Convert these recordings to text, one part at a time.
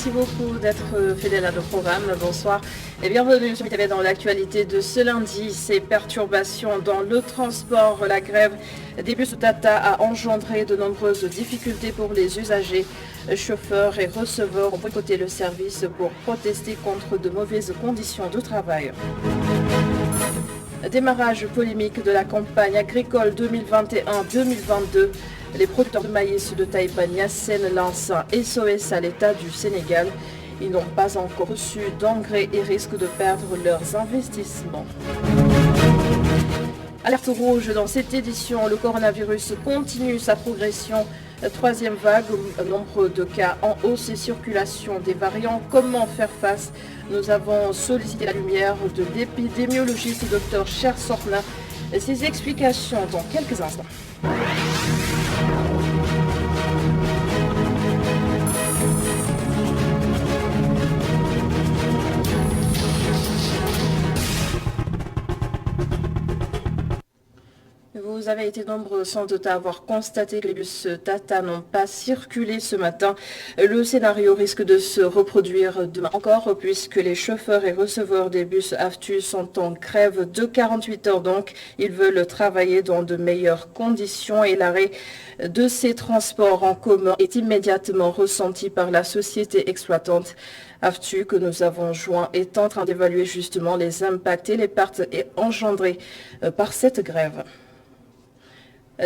Merci beaucoup d'être fidèle à nos programmes. Bonsoir et bienvenue sur TV dans l'actualité de ce lundi. Ces perturbations dans le transport, la grève des bus Tata a engendré de nombreuses difficultés pour les usagers. Chauffeurs et receveurs ont boycotté le service pour protester contre de mauvaises conditions de travail. Démarrage polémique de la campagne agricole 2021-2022. Les producteurs de maïs de Taïba Niassène lancent un SOS à l'État du Sénégal. Ils n'ont pas encore reçu d'engrais et risquent de perdre leurs investissements. Alerte rouge dans cette édition, le coronavirus continue sa progression. Troisième vague, nombre de cas en hausse et circulation des variants. Comment faire face? Nous avons sollicité la lumière de l'épidémiologiste Dr Cher Sorna. Ses explications dans quelques instants. Vous avez été nombreux sans doute à avoir constaté que les bus Tata n'ont pas circulé ce matin. Le scénario risque de se reproduire demain encore puisque les chauffeurs et receveurs des bus AFTU sont en grève de 48 heures donc. Ils veulent travailler dans de meilleures conditions et l'arrêt de ces transports en commun est immédiatement ressenti par la société exploitante. AFTU que nous avons joint est en train d'évaluer justement les impacts et les pertes engendrées par cette grève.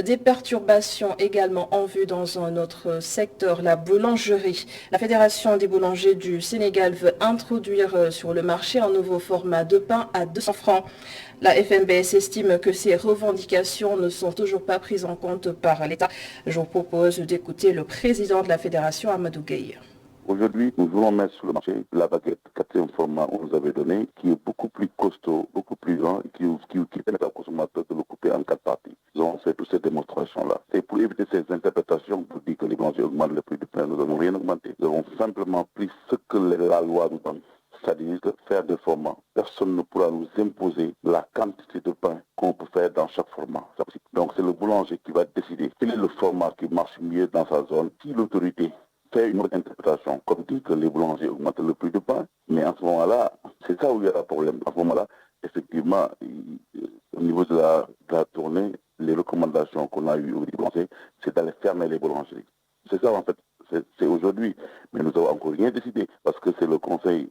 Des perturbations également en vue dans un autre secteur, la boulangerie. La Fédération des boulangers du Sénégal veut introduire sur le marché un nouveau format de pain à 200 francs. La FNBS estime que ces revendications ne sont toujours pas prises en compte par l'État. Je vous propose d'écouter le président de la Fédération, Amadou Gueye. Aujourd'hui, nous voulons mettre sur le marché la baguette 4e format qu'on nous avait donné, qui est beaucoup plus costaud, beaucoup plus grand, et qui permet au consommateur de le couper en 4 parties. Nous avons fait toutes ces démonstrations-là. Et pour éviter ces interprétations, pour dire que les boulangers augmentent le prix du pain, nous n'avons rien augmenté. Nous avons simplement pris ce que la loi nous donne. C'est-à-dire que faire des formats. Personne ne pourra nous imposer la quantité de pain qu'on peut faire dans chaque format. Donc c'est le boulanger qui va décider quel est le format qui marche mieux dans sa zone. Si l'autorité fait une autre interprétation, comme dit que les boulangers augmentent le prix du pain, mais en ce moment-là, c'est ça où il y a un problème. À ce moment-là, effectivement, au niveau de la tournée, les recommandations qu'on a eues au boulanger, c'est d'aller fermer les boulangeries. C'est ça en fait, c'est aujourd'hui. Mais nous n'avons encore rien décidé, parce que c'est le conseil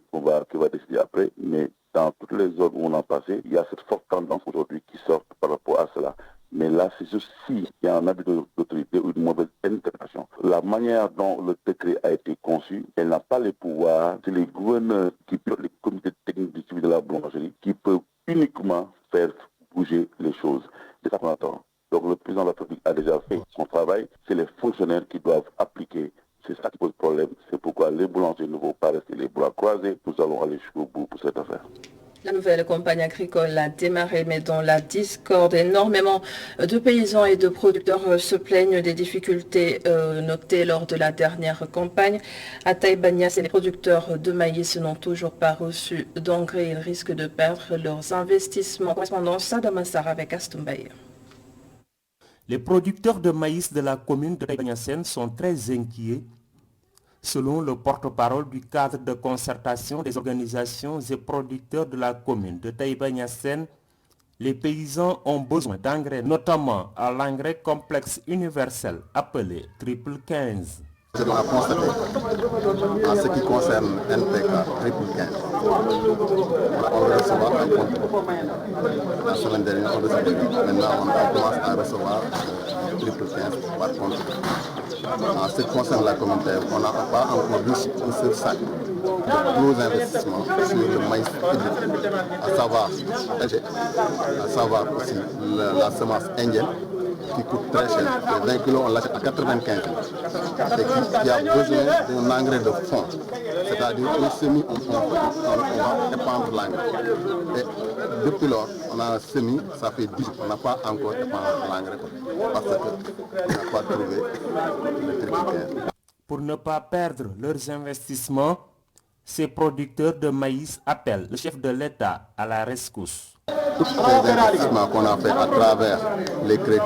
qui va décider après, mais dans toutes les zones où on a passé, il y a cette forte tendance aujourd'hui qui sort par rapport à cela. Mais là, c'est juste s'il y a un abus d'autorité ou une mauvaise interprétation. La manière dont le décret a été conçu, elle n'a pas les pouvoirs. C'est les gouverneurs qui peuvent, les comités techniques du suivi de la boulangerie, qui peuvent uniquement faire bouger les choses. C'est ça qu'on attend. Donc le président de la République a déjà fait son travail. C'est les fonctionnaires qui doivent appliquer. C'est ça qui pose problème. C'est pourquoi les boulangers ne vont pas rester les bras croisés. Nous allons aller jusqu'au bout pour cette affaire. La nouvelle campagne agricole a démarré, mais dans la discorde, énormément de paysans et de producteurs se plaignent des difficultés notées lors de la dernière campagne. À Taïba Niassène, les producteurs de maïs n'ont toujours pas reçu d'engrais. Ils risquent de perdre leurs investissements. Correspondance Sadamassar avec Astumbaye. Les producteurs de maïs de la commune de Taïba Niassène sont très inquiets. Selon le porte-parole du cadre de concertation des organisations et producteurs de la commune de Taïba Niassène, les paysans ont besoin d'engrais, notamment à l'engrais complexe universel appelé triple 15. Je dois constater, en ce qui concerne NPK triple 15, on va recevoir un compte. La semaine dernière, on recevait. Maintenant, on commence à recevoir triple 15 par contre. En ce qui concerne la communautaire, on n'a pas encore reçu un seul sac de gros investissements sur le maïs hybride, à savoir aussi la semence indienne qui coûte très cher. Les 20 kilos, on l'achète à 95 et qui a besoin d'un engrais de fond. C'est-à-dire qu'un semis, on va épandre l'engrais. Et depuis lors, on a un semis, ça fait 10 jours. On n'a pas encore épandre l'engrais parce qu'on n'a pas trouvé le triple 15. Pour ne pas perdre leurs investissements, ces producteurs de maïs appellent le chef de l'État à la rescousse. tous ces investissements qu'on a fait à travers les crédits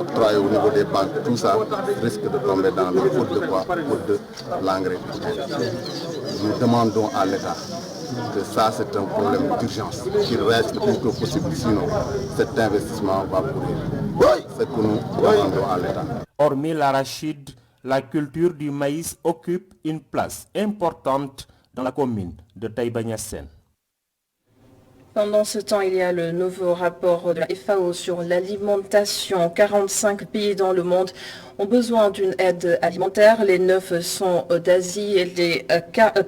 octroyés au niveau des banques, tout ça risque de tomber dans le faute de quoi? Faute de l'engrais. Nous demandons à l'État que ça c'est un problème d'urgence qui reste le plus tôt possible, sinon cet investissement va pourrir. C'est que nous demandons à l'État. Hormis l'arachide, la culture du maïs occupe une place importante dans la commune de Taïba Niassène. Pendant ce temps, il y a le nouveau rapport de la FAO sur l'alimentation. 45 pays dans le monde ont besoin d'une aide alimentaire. Les 9 sont d'Asie et les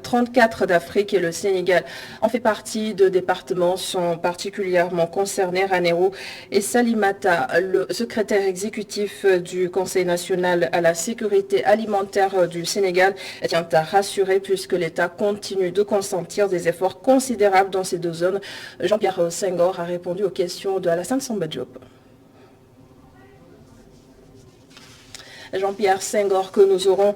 34 d'Afrique et le Sénégal en fait partie. Deux départements sont particulièrement concernés, Ranérou et Salimata. Le secrétaire exécutif du Conseil national à la sécurité alimentaire du Sénégal tient à rassurer puisque l'État continue de consentir des efforts considérables dans ces deux zones. Jean-Pierre Senghor a répondu aux questions de Alassane Samba Diop. Jean-Pierre Senghor que nous aurons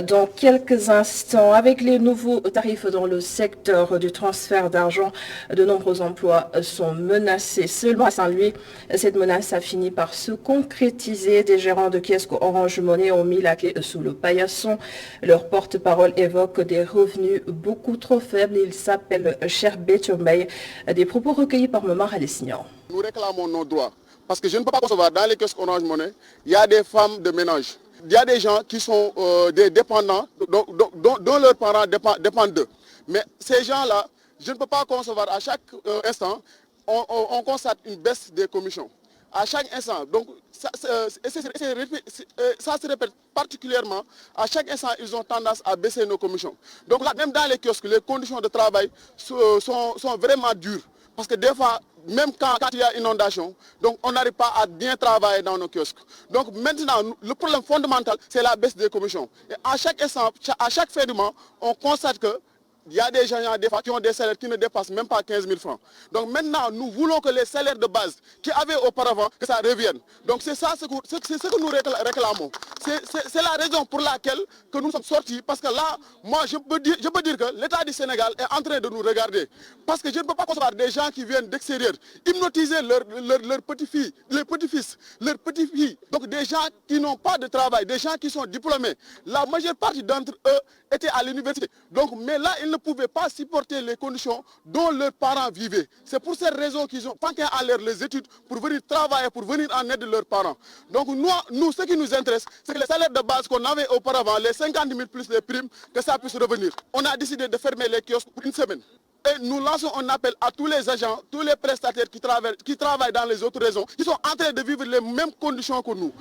dans quelques instants. Avec les nouveaux tarifs dans le secteur du transfert d'argent, de nombreux emplois sont menacés. Seulement à Saint-Louis, cette menace a fini par se concrétiser. Des gérants de kiosques Orange Money ont mis la clé sous le paillasson. Leur porte-parole évoque des revenus beaucoup trop faibles. Il s'appelle Cherbet Chombaye. Des propos recueillis par Momar Alessignan. Nous réclamons nos droits. Parce que je ne peux pas concevoir, dans les kiosques Orange Money, il y a des femmes de ménage. Il y a des gens qui sont des dépendants, dont leurs parents dépendent d'eux. Mais ces gens-là, je ne peux pas concevoir à chaque instant, on constate une baisse des commissions. À chaque instant, donc ça se répète particulièrement, à chaque instant, ils ont tendance à baisser nos commissions. Donc là, même dans les kiosques, les conditions de travail sont vraiment dures. Parce que des fois, même quand il y a inondation, donc on n'arrive pas à bien travailler dans nos kiosques. Donc maintenant, le problème fondamental, c'est la baisse des commissions. Et à chaque instant, à chaque fin du mois, on constate que il y a des gens des fois, qui ont des salaires qui ne dépassent même pas 15 000 francs. Donc maintenant, nous voulons que les salaires de base qui avaient auparavant, que ça revienne. Donc c'est ça ce que nous réclamons. C'est la raison pour laquelle que nous sommes sortis. Parce que là, moi, je peux dire que l'État du Sénégal est en train de nous regarder. Parce que je ne peux pas concevoir des gens qui viennent d'extérieur hypnotiser leurs petits-filles, leurs petits-fils, leurs petites-filles. Donc des gens qui n'ont pas de travail, des gens qui sont diplômés. La majeure partie d'entre eux étaient à l'université. Donc, mais là, ils ne pouvaient pas supporter les conditions dont leurs parents vivaient. C'est pour cette raison qu'ils ont manqué à les études pour venir travailler, pour venir en aide de leurs parents. Donc nous, ce qui nous intéresse, c'est que les salaires de base qu'on avait auparavant, les 50 000 plus les primes, que ça puisse revenir. On a décidé de fermer les kiosques pour une semaine. Et nous lançons un appel à tous les agents, tous les prestataires qui travaillent dans les autres régions, qui sont en train de vivre les mêmes conditions que nous.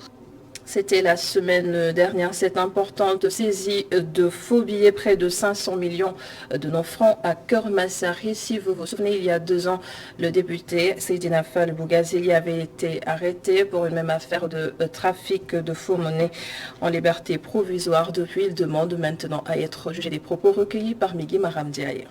C'était la semaine dernière, cette importante saisie de faux billets, près de 500 millions de nos francs à Keur-Massari. Si vous vous souvenez, il y a 2 ans, le député Seydina Fall Bougazeli avait été arrêté pour une même affaire de trafic de faux monnaies en liberté provisoire. Depuis, il demande maintenant à être jugé. Des propos recueillis par Migui Maram Diaye.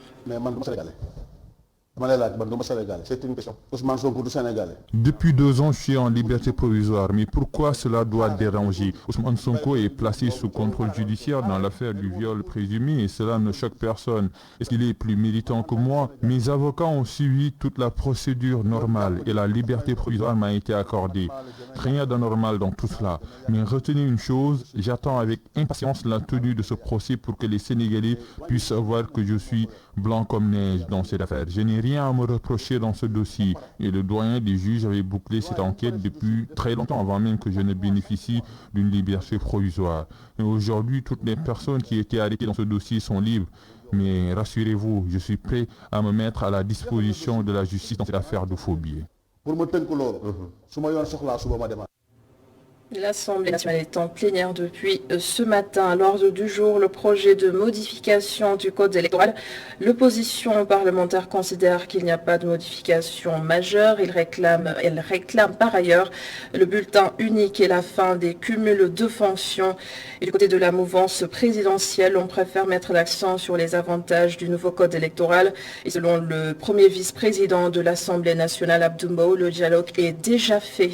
C'est une question. Ousmane Sonko du Sénégalais. Depuis 2 ans, je suis en liberté provisoire. Mais pourquoi cela doit déranger? Ousmane Sonko est placé sous contrôle judiciaire dans l'affaire du viol présumé et cela ne choque personne. Est-ce qu'il est plus militant que moi? Mes avocats ont suivi toute la procédure normale et la liberté provisoire m'a été accordée. Rien d'anormal dans tout cela. Mais retenez une chose, j'attends avec impatience la tenue de ce procès pour que les Sénégalais puissent voir que je suis blanc comme neige dans cette affaire. Je n'ai rien à me reprocher dans ce dossier et le doyen des juges avait bouclé cette enquête depuis très longtemps avant même que je ne bénéficie d'une liberté provisoire. Et aujourd'hui, toutes les personnes qui étaient arrêtées dans ce dossier sont libres. Mais rassurez-vous, je suis prêt à me mettre à la disposition de la justice dans cette affaire de faux billets. L'Assemblée nationale est en plénière depuis ce matin. À l'ordre du jour, le projet de modification du code électoral. L'opposition parlementaire considère qu'il n'y a pas de modification majeure. Elle réclame par ailleurs le bulletin unique et la fin des cumuls de fonctions. Et du côté de la mouvance présidentielle, on préfère mettre l'accent sur les avantages du nouveau code électoral. Et selon le premier vice-président de l'Assemblée nationale, Abdou Mbow, le dialogue est déjà fait.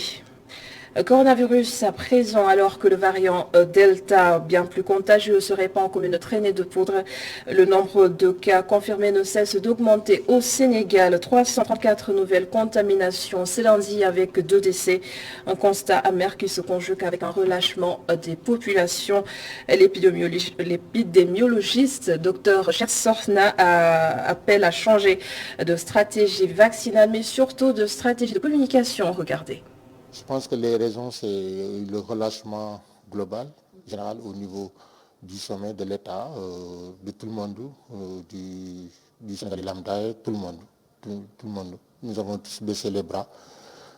Coronavirus à présent, alors que le variant Delta, bien plus contagieux, se répand comme une traînée de poudre. Le nombre de cas confirmés ne cesse d'augmenter au Sénégal. 334 nouvelles contaminations ce lundi avec 2 décès. Un constat amer qui se conjugue avec un relâchement des populations. L'épidémiologiste Dr Chersorna appelle à changer de stratégie vaccinale, mais surtout de stratégie de communication. Regardez. Je pense que les raisons, c'est le relâchement global, général, au niveau du sommet de l'État, de tout le monde, du Sénégal lambda, tout le monde. Nous avons tous baissé les bras.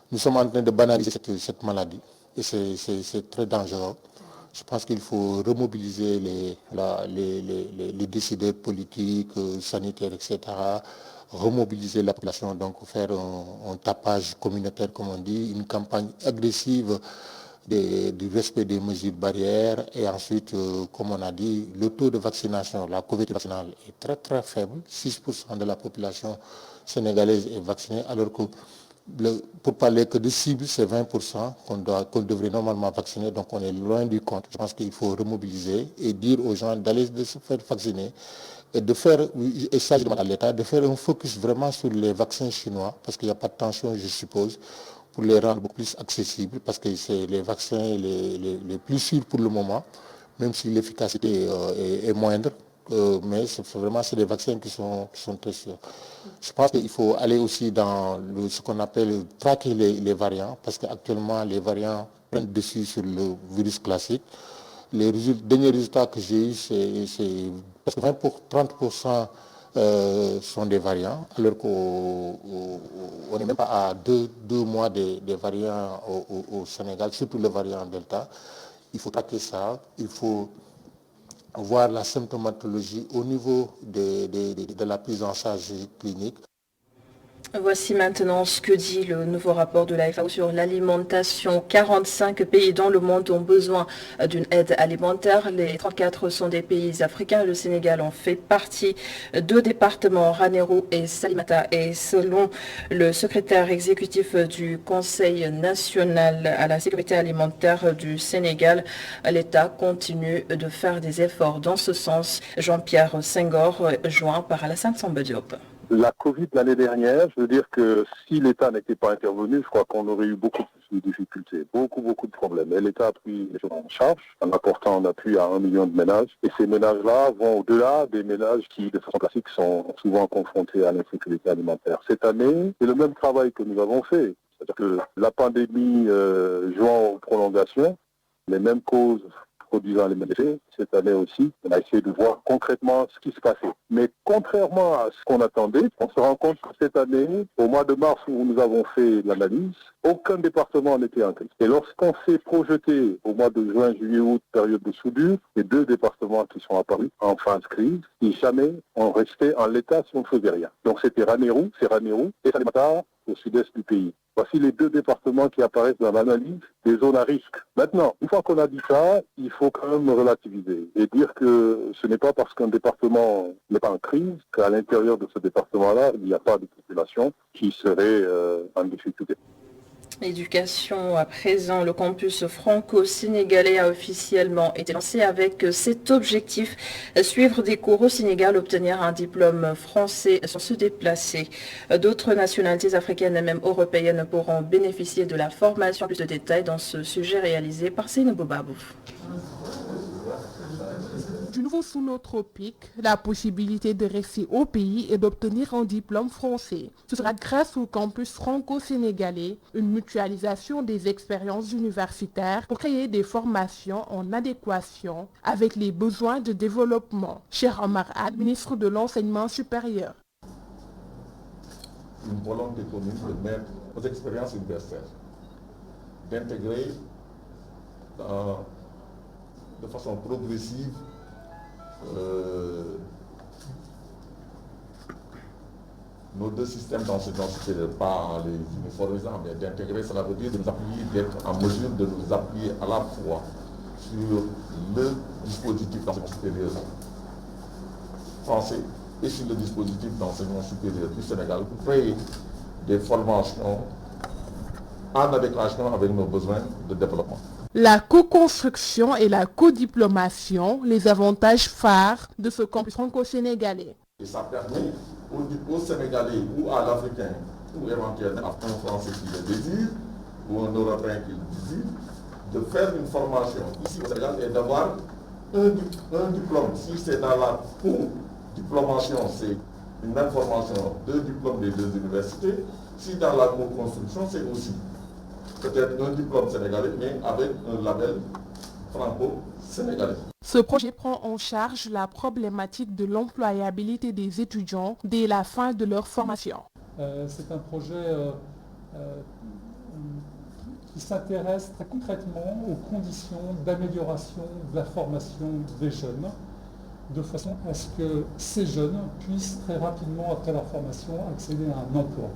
Nous sommes en train de banaliser cette maladie et c'est très dangereux. Je pense qu'il faut remobiliser les décideurs politiques, sanitaires, etc., remobiliser la population, donc faire un tapage communautaire, comme on dit, une campagne agressive du respect des mesures barrières et ensuite, comme on a dit, le taux de vaccination, la couverture vaccinale est très très faible, 6% de la population sénégalaise est vaccinée, alors que pour parler que de cible, c'est 20% qu'on devrait normalement vacciner, donc on est loin du compte. Je pense qu'il faut remobiliser et dire aux gens d'aller se faire vacciner et de faire, et ça je demande à l'État, de faire un focus vraiment sur les vaccins chinois, parce qu'il n'y a pas de tension, je suppose, pour les rendre beaucoup plus accessibles, parce que c'est les vaccins les plus sûrs pour le moment, même si l'efficacité est moindre. Mais c'est des vaccins qui sont très sûrs. Je pense qu'il faut aller aussi dans ce qu'on appelle traquer les variants, parce qu'actuellement les variants prennent dessus sur le virus classique. Les derniers résultats que j'ai eus, c'est parce que 30% sont des variants, alors qu'on n'est même pas à deux mois des variants au Sénégal, surtout le variant Delta. Il faut traquer ça, il faut voir la symptomatologie au niveau de la prise en charge clinique. Voici maintenant ce que dit le nouveau rapport de la FAO sur l'alimentation. 45 pays dans le monde ont besoin d'une aide alimentaire. Les 34 sont des pays africains. Le Sénégal en fait partie. 2 départements, Ranérou et Salimata. Et selon le secrétaire exécutif du Conseil national à la sécurité alimentaire du Sénégal, l'État continue de faire des efforts dans ce sens. Jean-Pierre Senghor, joint par Alassane Samba Diop. La Covid l'année dernière, je veux dire que si l'État n'était pas intervenu, je crois qu'on aurait eu beaucoup plus de difficultés, beaucoup de problèmes. Et l'État a pris les choses en charge en apportant un appui à 1 million de ménages. Et ces ménages-là vont au-delà des ménages qui, de façon classique, sont souvent confrontés à l'insécurité alimentaire. Cette année, c'est le même travail que nous avons fait. C'est-à-dire que la pandémie jouant aux prolongations, les mêmes causes produisant les mêmes effets, cette année aussi, on a essayé de voir concrètement ce qui se passait. Mais contrairement à ce qu'on attendait, on se rend compte que cette année, au mois de mars où nous avons fait l'analyse, aucun département n'était en crise. Et lorsqu'on s'est projeté au mois de juin, juillet, août, période de soudure, les 2 départements qui sont apparus en phase crise, et jamais on restait en l'état si on ne faisait rien. Donc c'était Ranérou et Salimata au sud-est du pays. Voici les 2 départements qui apparaissent dans l'analyse des zones à risque. Maintenant, une fois qu'on a dit ça, il faut quand même relativiser et dire que ce n'est pas parce qu'un département n'est pas en crise qu'à l'intérieur de ce département-là, il n'y a pas de population qui serait en difficulté. Éducation à présent, le campus franco-sénégalais a officiellement été lancé avec cet objectif, suivre des cours au Sénégal, obtenir un diplôme français sans se déplacer. D'autres nationalités africaines et même européennes pourront bénéficier de la formation. Plus de détails dans ce sujet réalisé par Seynabou Babou. Du nouveau sous-tropique, la possibilité de rester au pays et d'obtenir un diplôme français. Ce sera grâce au campus franco-sénégalais, une mutualisation des expériences universitaires pour créer des formations en adéquation avec les besoins de développement. Cheikh Omar Ad, ministre de l'Enseignement supérieur. Une volonté commune de mettre aux expériences universitaires, d'intégrer de façon progressive nos 2 systèmes d'enseignement supérieur, pas les uniformisants, mais d'intégrer, cela veut dire de nous appuyer, d'être en mesure de nous appuyer à la fois sur le dispositif d'enseignement supérieur français et sur le dispositif d'enseignement supérieur du Sénégal pour créer des formations en adéquation avec nos besoins de développement. La co-construction et la co-diplomation, les avantages phares de ce campus franco-sénégalais. Et ça permet aux Sénégalais ou à l'Africain, ou éventuellement à un Français qui le désire, ou un Européen qui le désire, de faire une formation ici au Sénégal et d'avoir un diplôme. Si c'est dans la diplomation, c'est une même formation, 2 diplômes des 2 universités. Si dans la co-construction, c'est aussi peut-être un diplôme sénégalais, mais avec un label franco-sénégalais. Ce projet prend en charge la problématique de l'employabilité des étudiants dès la fin de leur formation. C'est un projet qui s'intéresse très concrètement aux conditions d'amélioration de la formation des jeunes, de façon à ce que ces jeunes puissent très rapidement, après leur formation, accéder à un emploi.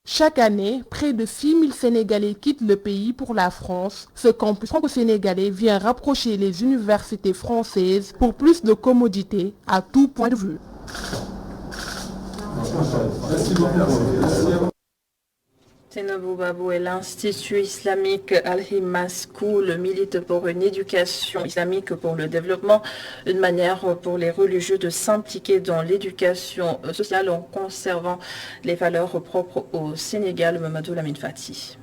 Chaque année, près de 6 000 Sénégalais quittent le pays pour la France. Ce campus franco-sénégalais vient rapprocher les universités françaises pour plus de commodité à tout point de vue. Merci beaucoup. Seynabou Babou et l'Institut islamique Al-Himma School milite pour une éducation islamique pour le développement, une manière pour les religieux de s'impliquer dans l'éducation sociale en conservant les valeurs propres au Sénégal. Mamadou Lamine Fati.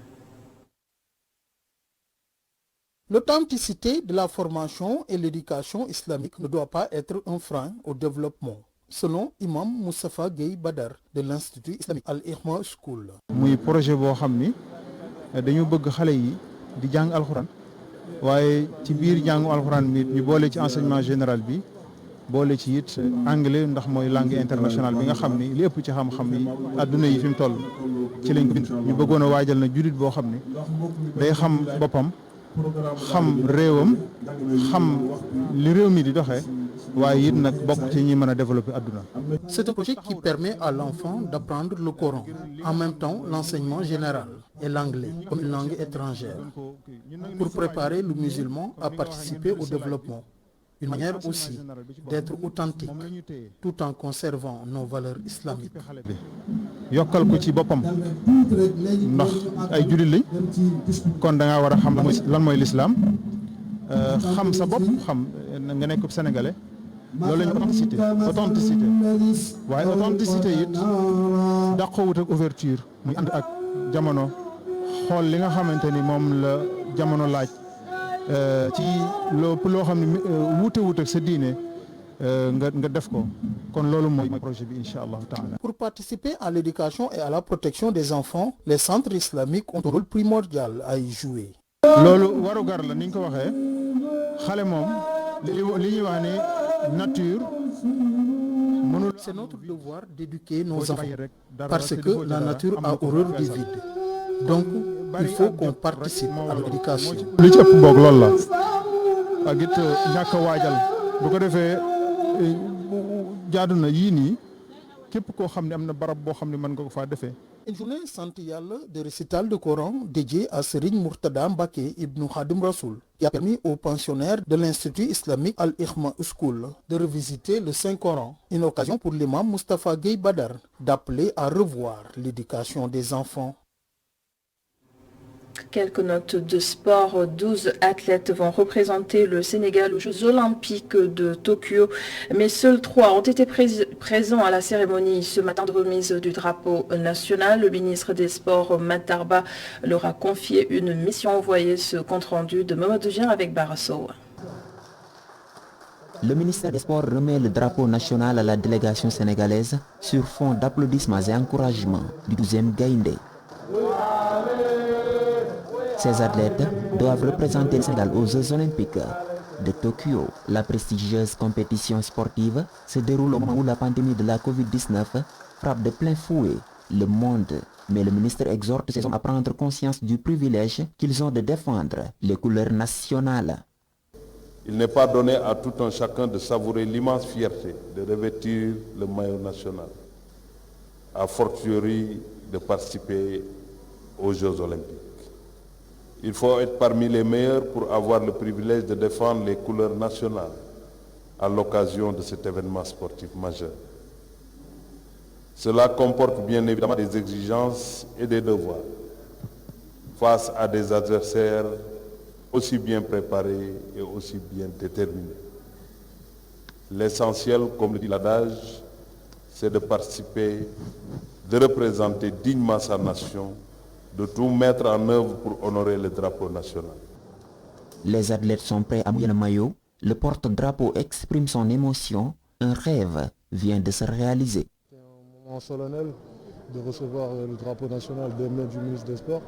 L'authenticité de la formation et l'éducation islamique ne doit pas être un frein au développement, selon Imam Moustapha Gueye Badar de l'Institut islamique Al-Himma School. muy projet boo xam ni dañu bëgg xale yi di jàng alxuraan waaye ci biir jàngu alxuraan bi ñu boole ci enseignement général bi boole ci it anglais ndax mooy langue internationale bi nga xam ni li ëpp ci xam-xam yi adduna yi fi mu toll ci lañ ko bind. ñu bëggoon a waajal na jullit boo xam ni day xam boppam xam réewam xam li réew mi di doxee. C'est un projet qui permet à l'enfant d'apprendre le Coran, en même temps l'enseignement général et l'anglais comme une langue étrangère, pour préparer le musulman à participer au développement. Une manière aussi d'être authentique tout en conservant nos valeurs islamiques. yokkal ko ci boppam ndax ay jullit lañ kon da nga war a xam lan mooy l'islam xam sa bopp xam nga nekk sénégalais loolu la ñu authenticité waaye authenticité it dàqowut ak ouverture muy ànd ak jamono xool li nga xamante ni moom la jamono laaj ci loo xam ne wuute ak sa diine nga def ko kon loolu mooy projet bi incha allah taala. Pour participer à l'éducation et à la protection des enfants, les centres islamiques ont un rôle primordial à y jouer. loolu warugar la ni nga ko waxee xale moom li ñuy wax ne nature. C'est notre devoir d'éduquer nos enfants parce que la nature a horreur du vide. Donc il faut qu'on participe à l'éducation. li ci ëpp boog loolu la ak it ñàkk a waajal bu ko defee jaadu na yii nii képp koo xam ne am na barab boo xam ne mën nga ko faa defee. Une journée sant Yàlla de récital de Coran dédiée à Serigne Mourtada Mbacké Ibn Khadim Rasoul qui a permis aux pensionnaires de l'Institut islamique Al-Himma School de revisiter le Saint-Coran. Une occasion pour l'imam Moustapha Gueye Badar d'appeler à revoir l'éducation des enfants. Quelques notes de sport. 12 athlètes vont représenter le Sénégal aux Jeux Olympiques de Tokyo, mais seuls 3 ont été présents à la cérémonie ce matin de remise du drapeau national. Le ministre des Sports, Matar Ba, leur a confié une mission. Envoyée ce compte-rendu de Mamadou Dieng avec Barasso. Le ministère des Sports remet le drapeau national à la délégation sénégalaise sur fond d'applaudissements et encouragements du 12e Gaïndé. Ces athlètes doivent représenter le Sénégal aux Jeux Olympiques de Tokyo. La prestigieuse compétition sportive se déroule au moment où la pandémie de la Covid-19 frappe de plein fouet le monde. Mais le ministre exhorte ces hommes à prendre conscience du privilège qu'ils ont de défendre les couleurs nationales. Il n'est pas donné à tout un chacun de savourer l'immense fierté de revêtir le maillot national, a fortiori de participer aux Jeux Olympiques. Il faut être parmi les meilleurs pour avoir le privilège de défendre les couleurs nationales à l'occasion de cet événement sportif majeur. Cela comporte bien évidemment des exigences et des devoirs. face à des adversaires aussi bien préparés et aussi bien déterminés. L'essentiel, comme le dit l'adage, c'est de participer, de représenter dignement sa nation, de tout mettre en œuvre pour honorer le drapeau national. Les athlètes sont prêts à mouiller le maillot. Le porte-drapeau exprime son émotion. Un rêve vient de se réaliser. C'est un moment solennel de recevoir le drapeau national des mains du ministre des Sports.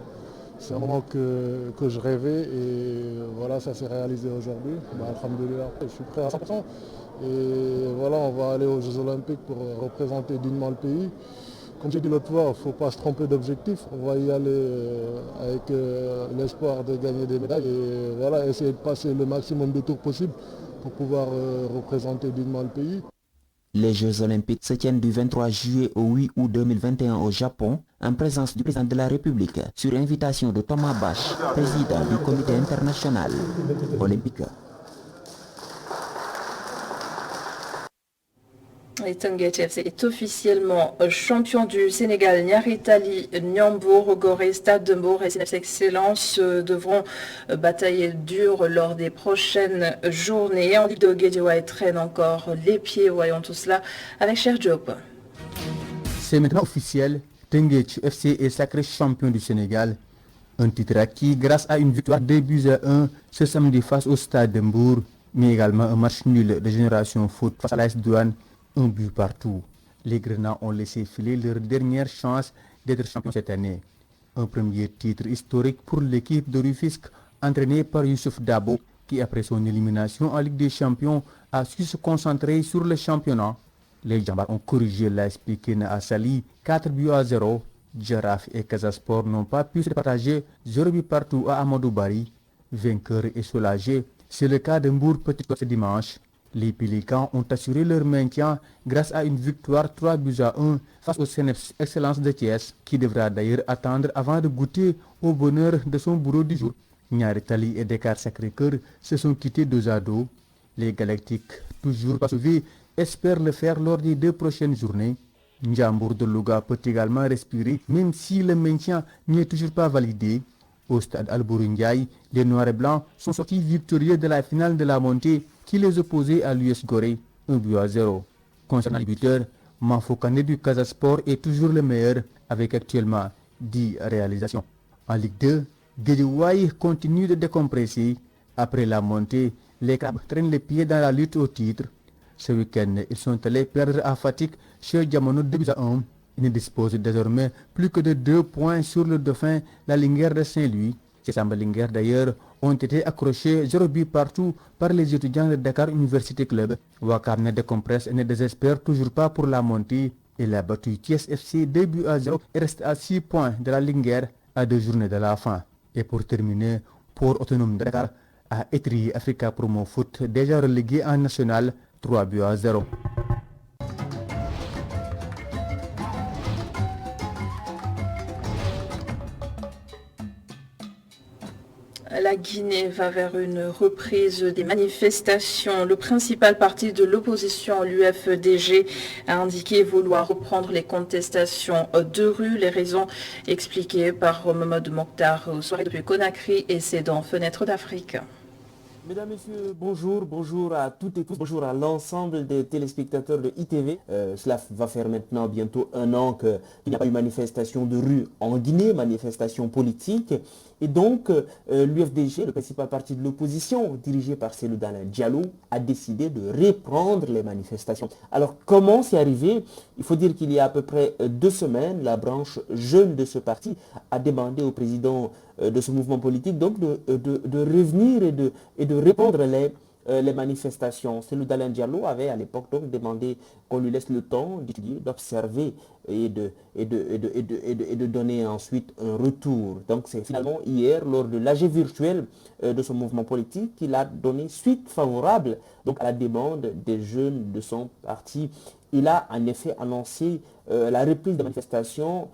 C'est un moment que je rêvais et voilà, ça s'est réalisé aujourd'hui. Alhamdoulilah, je suis prêt à 100%. Et voilà, on va aller aux Jeux Olympiques pour représenter dignement le pays. Comme j'ai dit l'autre fois, il ne faut pas se tromper d'objectif. On va y aller avec l'espoir de gagner des médailles et voilà, essayer de passer le maximum de tours possible pour pouvoir représenter dignement le pays. Les Jeux Olympiques se tiennent du 23 juillet au 8 août 2021 au Japon, en présence du président de la République, sur invitation de Thomas Bach, président du Comité international olympique. Et Teungueth FC est officiellement champion du Sénégal. Niaritali, Niambour, Gorée, Stade de Mbour et CNFC Excellence devront batailler dur lors des prochaines journées. En Ligue de Guédiawaye traîne encore les pieds. Voyons tout cela avec Cher Diop. C'est maintenant officiel. Teungueth FC est sacré champion du Sénégal. Un titre acquis grâce à une victoire 2-1 ce samedi face au Stade de Mbour, mais également un match nul de Génération Foot face à l'AS Douanes. Un but partout. Les Grenats ont laissé filer leur dernière chance d'être champion cette année. Un premier titre historique pour l'équipe de Rufisque, entraînée par Youssouf Dabo, qui après son élimination en Ligue des Champions a su se concentrer sur le championnat. Les Jambars ont corrigé l'AS Pikine à Sali, 4-0. Giraffe et Casasport n'ont pas pu se partager 0 but partout à Amadou Bari. Vainqueur et soulagé, c'est le cas de Mbour Petite Côte ce dimanche. Les Pélicans ont assuré leur maintien grâce à une victoire 3-1 face au CNFC Excellence de Thiès, qui devra d'ailleurs attendre avant de goûter au bonheur de son bourreau du jour. Niaritali et Dakar Sacré-Cœur se sont quittés 2-2. Les Galactiques, toujours pas sauvés, espèrent le faire lors des 2 prochaines journées. Ndiambour de Louga peut également respirer, même si le maintien n'y est toujours pas validé. Au stade Albouri Ndiaye, les Noirs et Blancs sont sortis victorieux de la finale de la montée qui les opposait à l'US Gorée, 1-0. Concernant les buteurs, Manfo Kane du Casasport est toujours le meilleur, avec actuellement 10 réalisations. En Ligue 2, Guédiawaye continue de décompresser. Après la montée, les Crabes traînent les pieds dans la lutte au titre. Ce week-end, ils sont allés perdre à Fatick chez Diamono 2-1. Ils ne disposent désormais plus que de 2 points sur le dauphin, la Linguère de Saint-Louis. Ces Samba Linguère d'ailleurs ont été accrochés 0 but partout par les étudiants de Dakar University Club. Ouakam ne décompresse et ne désespère toujours pas pour la montée. Il a battu Thiès FC 2-0 et reste à 6 points de la Linguère à 2 journées de la fin. Et pour terminer, Port Autonome de Dakar a étrié Africa Promo Foot, déjà relégué en national 3-0. La Guinée va vers une reprise des manifestations. Le principal parti de l'opposition, l'UFDG, a indiqué vouloir reprendre les contestations de rue. Les raisons expliquées par Mohamed Mokhtar aux soirées depuis Conakry et c'est dans Fenêtre d'Afrique. Mesdames, Messieurs, bonjour, bonjour à toutes et tous, bonjour à l'ensemble des téléspectateurs de ITV. Cela va faire maintenant bientôt 1 an qu'il n'y a pas eu manifestation de rue en Guinée, manifestation politique. Et donc, l'UFDG, le principal parti de l'opposition, dirigé par Cellou Dalein Diallo, a décidé de reprendre les manifestations. Alors, comment c'est arrivé? Il faut dire qu'il y a à peu près 2 semaines, la branche jeune de ce parti a demandé au président de ce mouvement politique donc de revenir et de répondre les manifestations. Cellou Dalein Diallo avait à l'époque donc demandé qu'on lui laisse le temps d'étudier, d'observer et de donner ensuite un retour. Donc c'est finalement hier, lors de l'AG virtuel de ce mouvement politique, qu'il a donné suite favorable donc à la demande des jeunes de son parti. Il a en effet annoncé la reprise des manifestations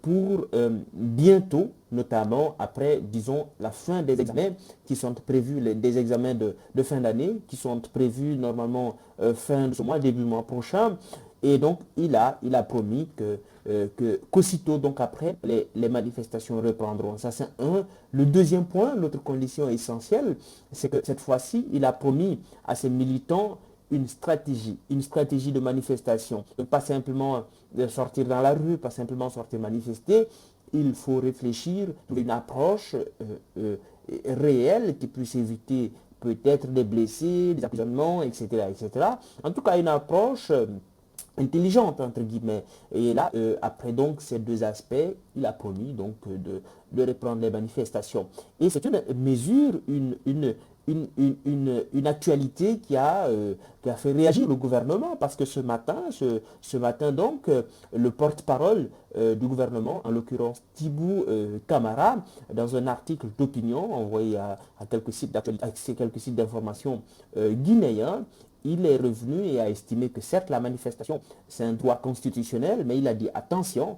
pour bientôt, notamment après, disons, la fin des examens qui sont prévus, des examens de fin d'année, qui sont prévus normalement fin de ce mois, début du mois prochain. Et donc, il a promis qu'aussitôt, donc après, les manifestations reprendront. Ça, c'est un. Le deuxième point, l'autre condition essentielle, c'est que cette fois-ci, il a promis à ses militants une stratégie de manifestation. Pas simplement sortir dans la rue, pas simplement sortir manifester. Il faut réfléchir à une approche réelle qui puisse éviter peut-être des blessés, des emprisonnements, etc., etc. En tout cas, une approche intelligente, entre guillemets. Et là, après donc ces deux aspects, il a promis donc de reprendre les manifestations. Et c'est une mesure, une actualité qui a fait réagir le gouvernement, parce que ce matin donc, le porte-parole du gouvernement, en l'occurrence Thibou Camara, dans un article d'opinion envoyé à quelques sites d'information guinéens, il est revenu et a estimé que certes la manifestation c'est un droit constitutionnel, mais il a dit attention,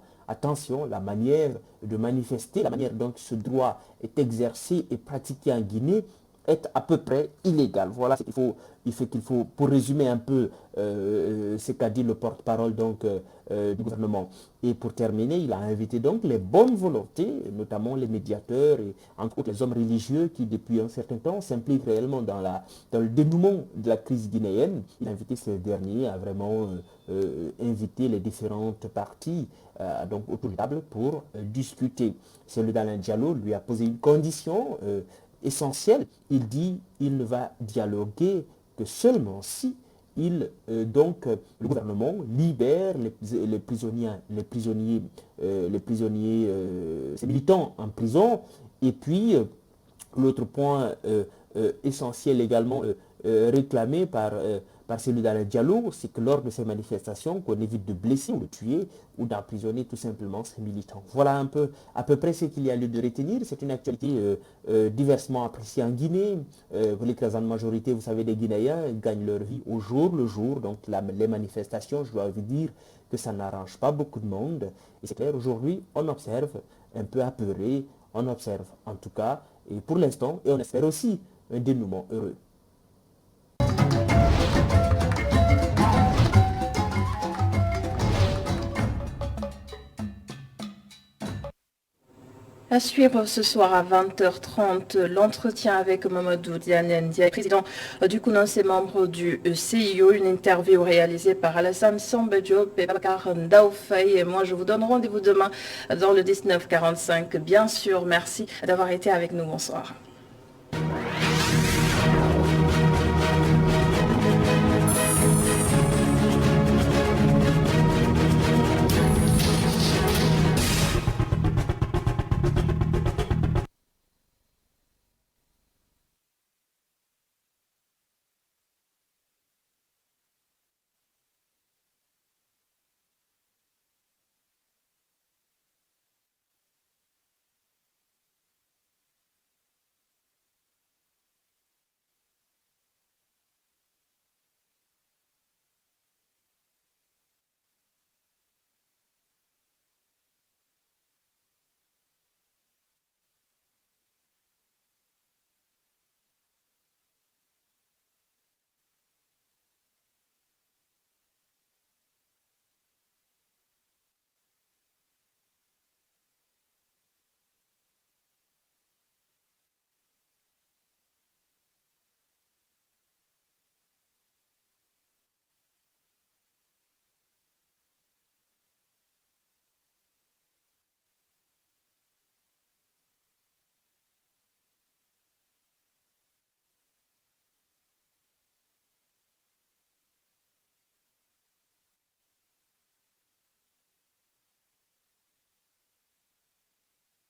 la manière de manifester, la manière dont ce droit est exercé et pratiqué en Guinée est à peu près illégale. Voilà ce qu'il faut, pour résumer un peu ce qu'a dit le porte-parole donc du gouvernement. Et pour terminer, il a invité donc les bonnes volontés, notamment les médiateurs et entre autres les hommes religieux qui depuis un certain temps s'impliquent réellement dans le dénouement de la crise guinéenne. Il a invité ces derniers à vraiment inviter les différentes parties donc autour de la table pour discuter. Celui d'Alain Diallo lui a posé une condition essentielle. Il dit il ne va dialoguer que seulement si le gouvernement libère les prisonniers, ces militants en prison. Et puis l'autre point essentiel également réclamé par celui d'Alain Diallo, c'est que lors de ces manifestations, qu'on évite de blesser ou de tuer ou d'emprisonner tout simplement ces militants. Voilà à peu près ce qu'il y a lieu de retenir. C'est une actualité diversement appréciée en Guinée. Pour l'écrasante majorité, vous savez, des Guinéens gagnent leur vie au jour le jour. Donc les manifestations, je dois vous dire que ça n'arrange pas beaucoup de monde. Et c'est clair, aujourd'hui, on observe un peu apeuré, on observe en tout cas, et pour l'instant, et on espère aussi un dénouement heureux. À suivre ce soir à 20h30, l'entretien avec Mamadou Diané Ndiaye, président du COUNOS et membre du CIO, une interview réalisée par Alassane Samba Diop et Babacar Ndaoufay. Et moi, je vous donne rendez-vous demain dans le 19h45. Bien sûr, merci d'avoir été avec nous. Bonsoir.